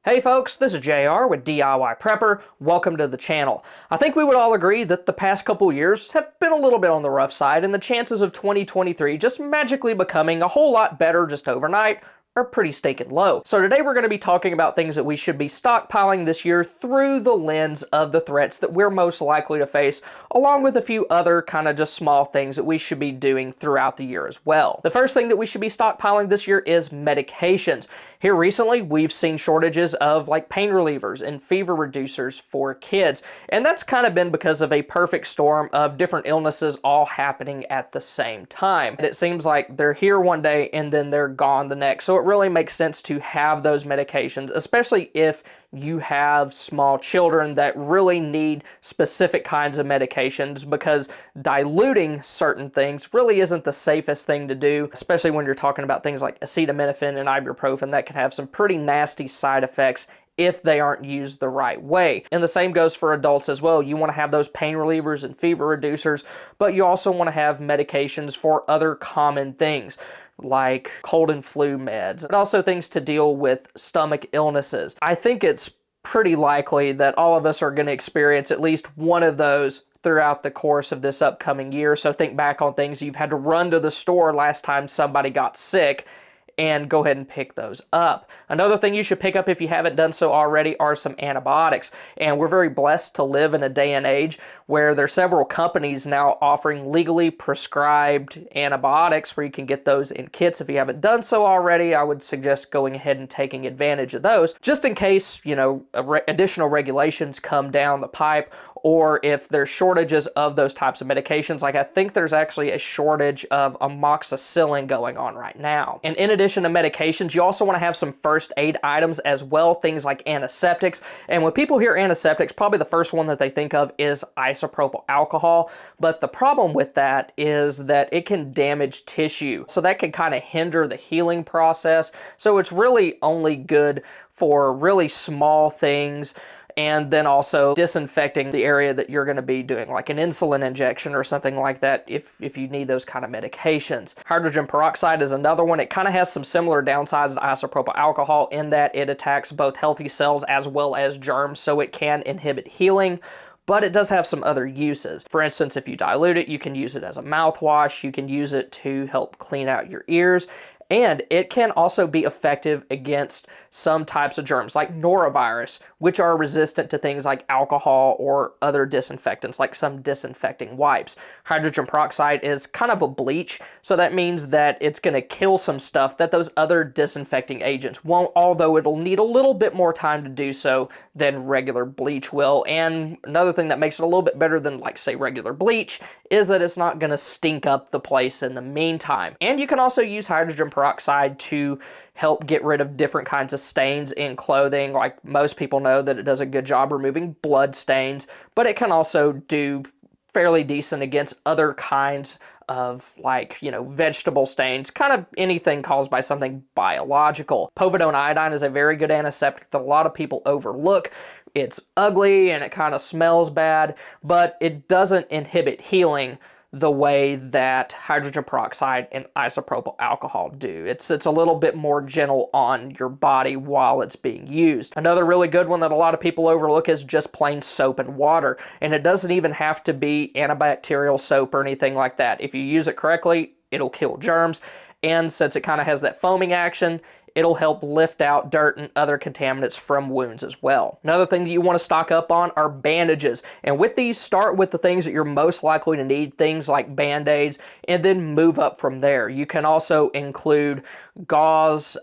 Hey folks, this is JR with DIY Prepper. Welcome to the channel. I think we would all agree that the past couple years have been a little bit on the rough side, and the chances of 2023 just magically becoming a whole lot better just overnight are pretty stinking low. So today we're going to be talking about things that we should be stockpiling this year through the lens of the threats that we're most likely to face, along with a few other kind of just small things that we should be doing throughout the year as well. The first thing that we should be stockpiling this year is medications. Here recently, we've seen shortages of like pain relievers and fever reducers for kids, and that's kind of been because of a perfect storm of different illnesses all happening at the same time. And it seems like they're here one day and then they're gone the next. So it really makes sense to have those medications, especially if you have small children that really need specific kinds of medications, because diluting certain things really isn't the safest thing to do, especially when you're talking about things like acetaminophen and ibuprofen that can have some pretty nasty side effects if they aren't used the right way. And the same goes for adults as well. You want to have those pain relievers and fever reducers, but you also want to have medications for other common things like cold and flu meds, and also things to deal with stomach illnesses. I think it's pretty likely that all of us are going to experience at least one of those throughout the course of this upcoming year. So think back on things you've had to run to the store last time somebody got sick and go ahead and pick those up. Another thing you should pick up if you haven't done so already are some antibiotics. And we're very blessed to live in a day and age where there's several companies now offering legally prescribed antibiotics where you can get those in kits. If you haven't done so already, I would suggest going ahead and taking advantage of those, just in case, additional regulations come down the pipe, or if there's shortages of those types of medications. Like I think there's actually a shortage of amoxicillin going on right now. And in addition to medications, you also want to have some first aid items as well, things like antiseptics. And when people hear antiseptics, probably the first one that they think of is isopropyl alcohol. But the problem with that is that it can damage tissue. So that can kind of hinder the healing process. So it's really only good for really small things, and then also disinfecting the area that you're going to be doing like an insulin injection or something like that if you need those kind of medications. Hydrogen peroxide is another one. It kind of has some similar downsides to isopropyl alcohol in that it attacks both healthy cells as well as germs, so it can inhibit healing. But it does have some other uses. For instance, if you dilute it, you can use it as a mouthwash. You can use it to help clean out your ears. And it can also be effective against some types of germs like norovirus, which are resistant to things like alcohol or other disinfectants, like some disinfecting wipes. Hydrogen peroxide is kind of a bleach, so that means that it's going to kill some stuff that those other disinfecting agents won't, although it'll need a little bit more time to do so than regular bleach will. And another thing that makes it a little bit better than, like, say, regular bleach is that it's not going to stink up the place in the meantime. And you can also use hydrogen peroxide to help get rid of different kinds of stains in clothing. Like, most people know that it does a good job removing blood stains, but it can also do fairly decent against other kinds of, like, vegetable stains, kind of anything caused by something biological. Povidone iodine is a very good antiseptic that a lot of people overlook. It's ugly and it kind of smells bad, but it doesn't inhibit healing the way that hydrogen peroxide and isopropyl alcohol do. It's a little bit more gentle on your body while it's being used. Another really good one that a lot of people overlook is just plain soap and water. And it doesn't even have to be antibacterial soap or anything like that. If you use it correctly, it'll kill germs. And since it kind of has that foaming action, it'll help lift out dirt and other contaminants from wounds as well. Another thing that you want to stock up on are bandages. And with these, start with the things that you're most likely to need, things like Band-Aids, and then move up from there. You can also include gauze,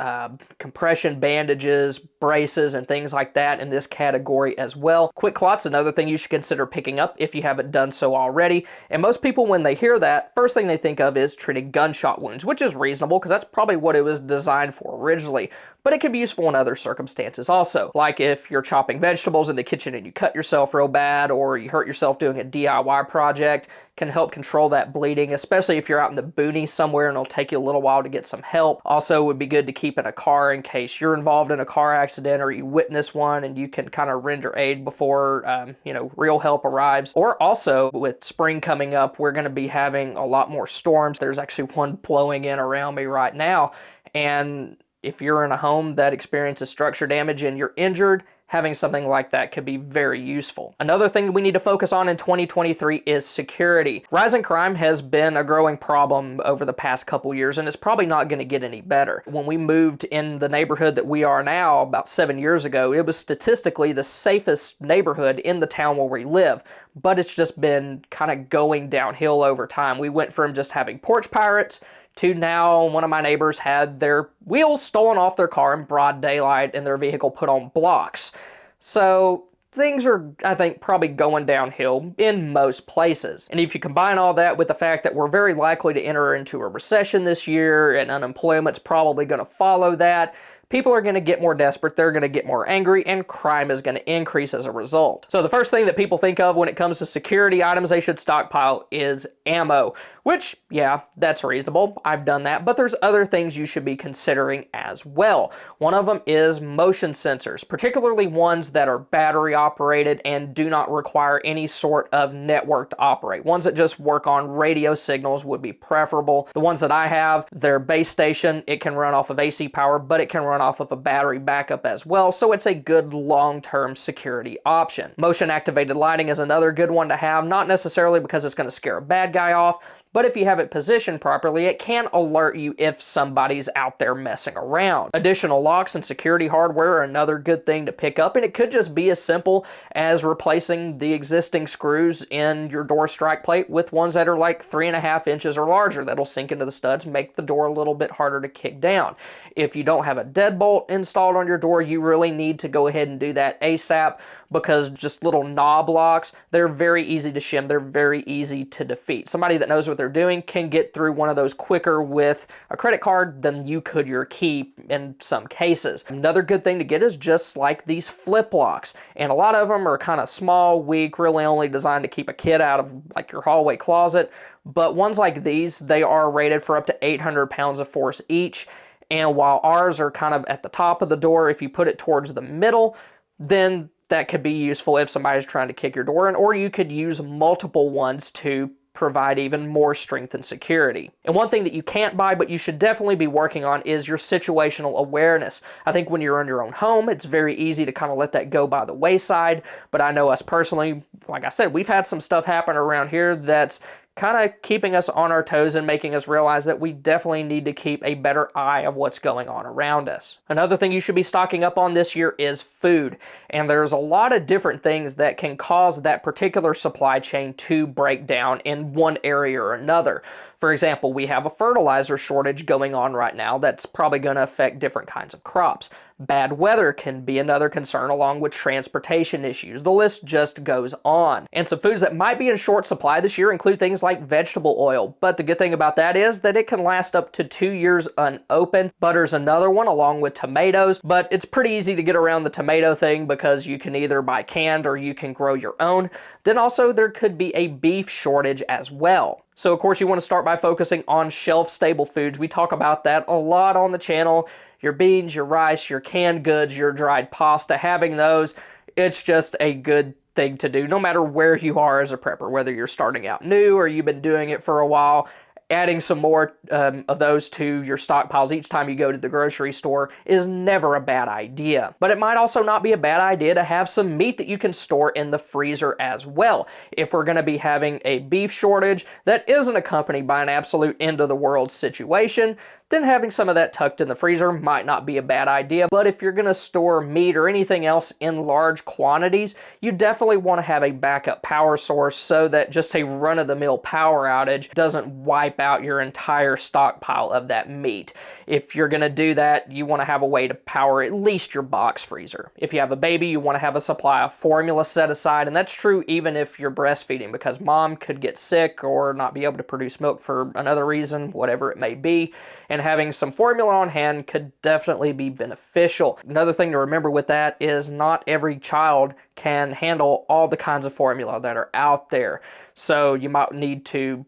compression bandages, braces, and things like that in this category as well. Quick clots, another thing you should consider picking up if you haven't done so already. And most people, when they hear that, first thing they think of is treating gunshot wounds, which is reasonable because that's probably what it was designed for originally. But it can be useful in other circumstances also, like if you're chopping vegetables in the kitchen and you cut yourself real bad, or you hurt yourself doing a DIY project. Can help control that bleeding, especially if you're out in the boonies somewhere and it'll take you a little while to get some help. Also, would be good to keep in a car in case you're involved in a car accident or you witness one, and you can kind of render aid before real help arrives. Or also, with spring coming up, we're going to be having a lot more storms. There's actually one blowing in around me right now, and if you're in a home that experiences structure damage and you're injured, having something like that could be very useful. Another thing we need to focus on in 2023 is security. Rising crime has been a growing problem over the past couple years, and it's probably not going to get any better. When we moved in the neighborhood that we are now about 7 years ago, it was statistically the safest neighborhood in the town where we live, but it's just been kind of going downhill over time. We went from just having porch pirates to now one of my neighbors had their wheels stolen off their car in broad daylight and their vehicle put on blocks. So things are, I think, probably going downhill in most places. And if you combine all that with the fact that we're very likely to enter into a recession this year and unemployment's probably going to follow that, people are going to get more desperate, they're going to get more angry, and crime is going to increase as a result. So the first thing that people think of when it comes to security items they should stockpile is ammo, which, yeah, that's reasonable. I've done that, but there's other things you should be considering as well. One of them is motion sensors, particularly ones that are battery operated and do not require any sort of network to operate. Ones that just work on radio signals would be preferable. The ones that I have, they're base station. It can run off of AC power, but it can run off of a battery backup as well, so it's a good long-term security option. Motion activated lighting is another good one to have, not necessarily because it's going to scare a bad guy off, but if you have it positioned properly, it can alert you if somebody's out there messing around. Additional locks and security hardware are another good thing to pick up, and it could just be as simple as replacing the existing screws in your door strike plate with ones that are like 3.5 inches or larger. That'll sink into the studs, make the door a little bit harder to kick down. If you don't have a deadbolt installed on your door, you really need to go ahead and do that ASAP, because just little knob locks, they're very easy to shim, they're very easy to defeat. Somebody that knows what they're doing can get through one of those quicker with a credit card than you could your key in some cases. Another good thing to get is just like these flip locks, and a lot of them are kind of small, weak, really only designed to keep a kid out of like your hallway closet, but ones like these, they are rated for up to 800 pounds of force each, and while ours are kind of at the top of the door, if you put it towards the middle, then that could be useful if somebody's trying to kick your door in, or you could use multiple ones to provide even more strength and security. And one thing that you can't buy, but you should definitely be working on, is your situational awareness. I think when you're in your own home, it's very easy to kind of let that go by the wayside, but I know us personally, like I said, we've had some stuff happen around here that's kind of keeping us on our toes and making us realize that we definitely need to keep a better eye of what's going on around us. Another thing you should be stocking up on this year is food. And there's a lot of different things that can cause that particular supply chain to break down in one area or another. For example, we have a fertilizer shortage going on right now that's probably going to affect different kinds of crops. Bad weather can be another concern, along with transportation issues. The list just goes on. And some foods that might be in short supply this year include things like vegetable oil, but the good thing about that is that it can last up to 2 years unopened. Butter's another one, along with tomatoes, but it's pretty easy to get around the tomato thing because you can either buy canned or you can grow your own. Then also there could be a beef shortage as well. So of course you want to start by focusing on shelf-stable foods. We talk about that a lot on the channel. Your beans, your rice, your canned goods, your dried pasta, having those, it's just a good thing to do no matter where you are as a prepper, whether you're starting out new or you've been doing it for a while. Adding some more of those to your stockpiles each time you go to the grocery store is never a bad idea. But it might also not be a bad idea to have some meat that you can store in the freezer as well. If we're going to be having a beef shortage that isn't accompanied by an absolute end-of-the-world situation, then having some of that tucked in the freezer might not be a bad idea. But if you're going to store meat or anything else in large quantities, you definitely want to have a backup power source so that just a run-of-the-mill power outage doesn't wipe out your entire stockpile of that meat. If you're going to do that, you want to have a way to power at least your box freezer. If you have a baby, you want to have a supply of formula set aside, and that's true even if you're breastfeeding, because mom could get sick or not be able to produce milk for another reason, whatever it may be, and having some formula on hand could definitely be beneficial. Another thing to remember with that is not every child can handle all the kinds of formula that are out there. So you might need to,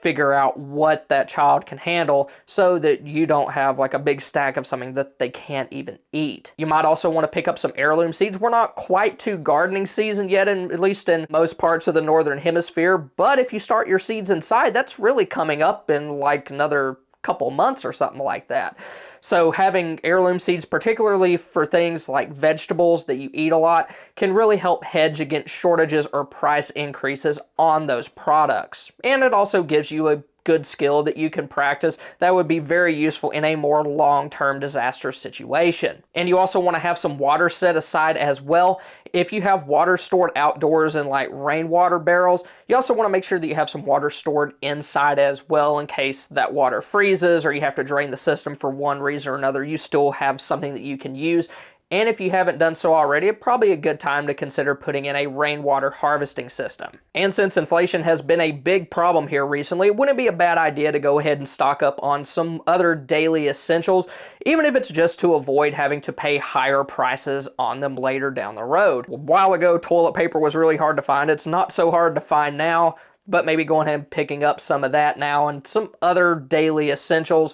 figure out what that child can handle so that you don't have like a big stack of something that they can't even eat. You might also want to pick up some heirloom seeds. We're not quite to gardening season yet, at least in most parts of the northern hemisphere, but if you start your seeds inside, that's really coming up in like another couple months or something like that. So having heirloom seeds, particularly for things like vegetables that you eat a lot, can really help hedge against shortages or price increases on those products. And it also gives you a good skill that you can practice that would be very useful in a more long-term disaster situation. And you also want to have some water set aside as well. If you have water stored outdoors in like rainwater barrels, you also want to make sure that you have some water stored inside as well in case that water freezes or you have to drain the system for one reason or another. You still have something that you can use. And if you haven't done so already, it's probably a good time to consider putting in a rainwater harvesting system. And since inflation has been a big problem here recently, it wouldn't be a bad idea to go ahead and stock up on some other daily essentials, even if it's just to avoid having to pay higher prices on them later down the road. A while ago, toilet paper was really hard to find. It's not so hard to find now, but maybe going ahead and picking up some of that now and some other daily essentials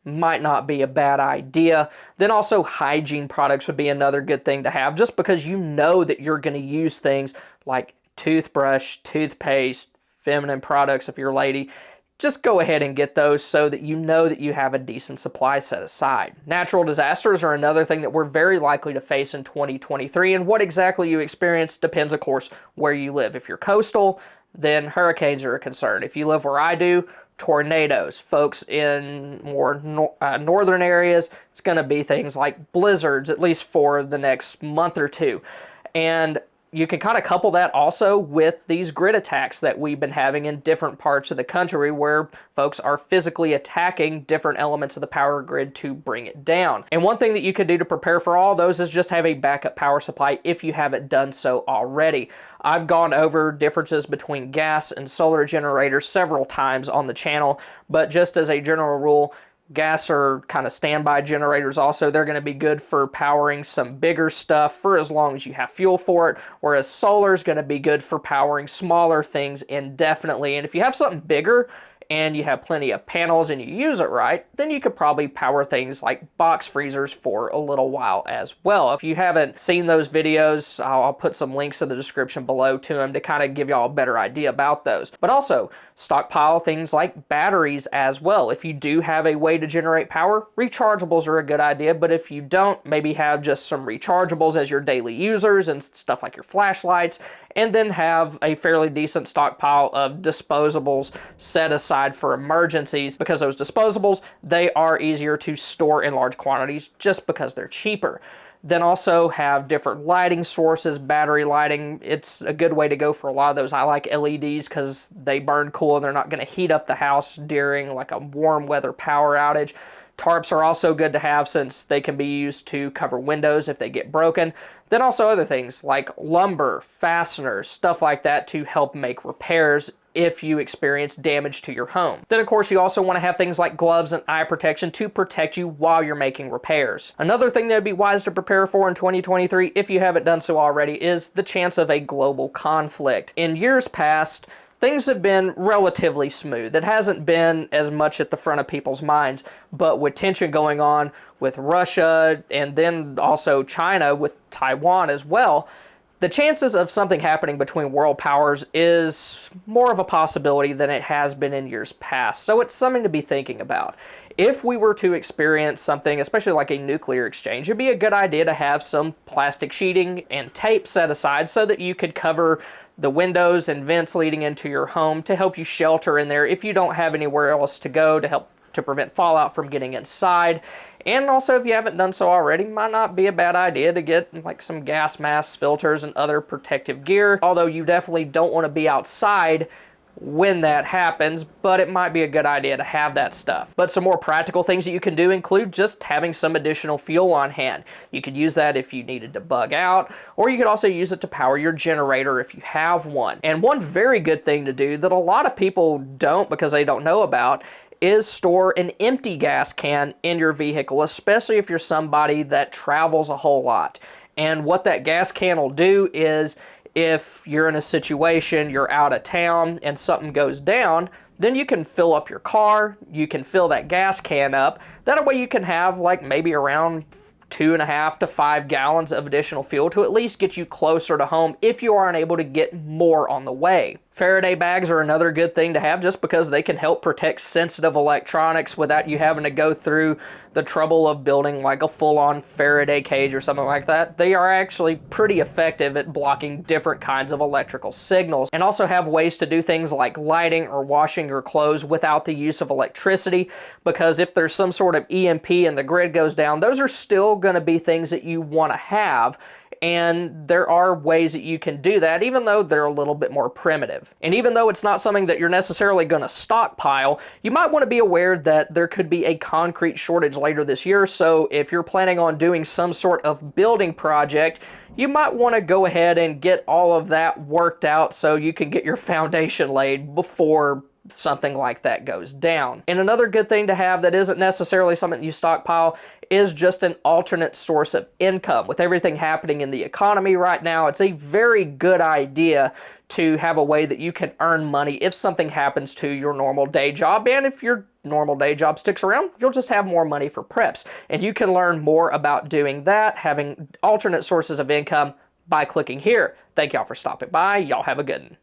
might not be a bad idea. Then also hygiene products would be another good thing to have, just because you know that you're going to use things like toothbrush, toothpaste, feminine products if you're a lady. Just go ahead and get those so that you know that you have a decent supply set aside. Natural disasters are another thing that we're very likely to face in 2023, and what exactly you experience depends, of course, where you live. If you're coastal, then hurricanes are a concern. If you live where I do, tornadoes. Folks in more northern areas, it's going to be things like blizzards, at least for the next month or two. And you can kind of couple that also with these grid attacks that we've been having in different parts of the country where folks are physically attacking different elements of the power grid to bring it down. And one thing that you could do to prepare for all those is just have a backup power supply if you haven't done so already. I've gone over differences between gas and solar generators several times on the channel, but just as a general rule, gas are kind of standby generators also. They're going to be good for powering some bigger stuff for as long as you have fuel for it, whereas solar is going to be good for powering smaller things indefinitely. And if you have something bigger and you have plenty of panels and you use it right, then you could probably power things like box freezers for a little while as well. If you haven't seen those videos, I'll put some links in the description below to them to kind of give y'all a better idea about those. But also, stockpile things like batteries as well. If you do have a way to generate power, rechargeables are a good idea, but if you don't, maybe have just some rechargeables as your daily users and stuff like your flashlights, and then have a fairly decent stockpile of disposables set aside for emergencies, because those disposables, they are easier to store in large quantities just because they're cheaper. Then also have different lighting sources, battery lighting. It's a good way to go for a lot of those. I like LEDs because they burn cool and they're not going to heat up the house during like a warm weather power outage. Tarps are also good to have since they can be used to cover windows if they get broken. Then also other things like lumber, fasteners, stuff like that to help make repairs if you experience damage to your home. Then of course you also want to have things like gloves and eye protection to protect you while you're making repairs. Another thing that would be wise to prepare for in 2023, if you haven't done so already, is the chance of a global conflict. In years past, things have been relatively smooth. It hasn't been as much at the front of people's minds, but with tension going on with Russia and then also China with Taiwan as well, the chances of something happening between world powers is more of a possibility than it has been in years past. So it's something to be thinking about. If we were to experience something, especially like a nuclear exchange, it'd be a good idea to have some plastic sheeting and tape set aside so that you could cover the windows and vents leading into your home to help you shelter in there if you don't have anywhere else to go, to help to prevent fallout from getting inside. And also, if you haven't done so already, might not be a bad idea to get like some gas masks, filters, and other protective gear. Although you definitely don't want to be outside when that happens, but it might be a good idea to have that stuff. But some more practical things that you can do include just having some additional fuel on hand. You could use that if you needed to bug out, or you could also use it to power your generator if you have one. And one very good thing to do that a lot of people don't because they don't know about is store an empty gas can in your vehicle, especially if you're somebody that travels a whole lot. And what that gas can will do is, if you're in a situation, you're out of town and something goes down, then you can fill up your car, you can fill that gas can up. That way you can have like maybe around 2.5 to 5 gallons of additional fuel to at least get you closer to home if you aren't able to get more on the way. Faraday bags are another good thing to have just because they can help protect sensitive electronics without you having to go through the trouble of building like a full-on Faraday cage or something like that. They are actually pretty effective at blocking different kinds of electrical signals, and also have ways to do things like lighting or washing your clothes without the use of electricity, because if there's some sort of EMP and the grid goes down, those are still going to be things that you want to have. And there are ways that you can do that, even though they're a little bit more primitive. And even though it's not something that you're necessarily going to stockpile, you might want to be aware that there could be a concrete shortage later this year. So if you're planning on doing some sort of building project, you might want to go ahead and get all of that worked out so you can get your foundation laid before something like that goes down. And another good thing to have that isn't necessarily something you stockpile is just an alternate source of income. With everything happening in the economy right now, it's a very good idea to have a way that you can earn money if something happens to your normal day job. And if your normal day job sticks around, you'll just have more money for preps. And you can learn more about doing that, having alternate sources of income, by clicking here. Thank y'all for stopping by. Y'all have a good one.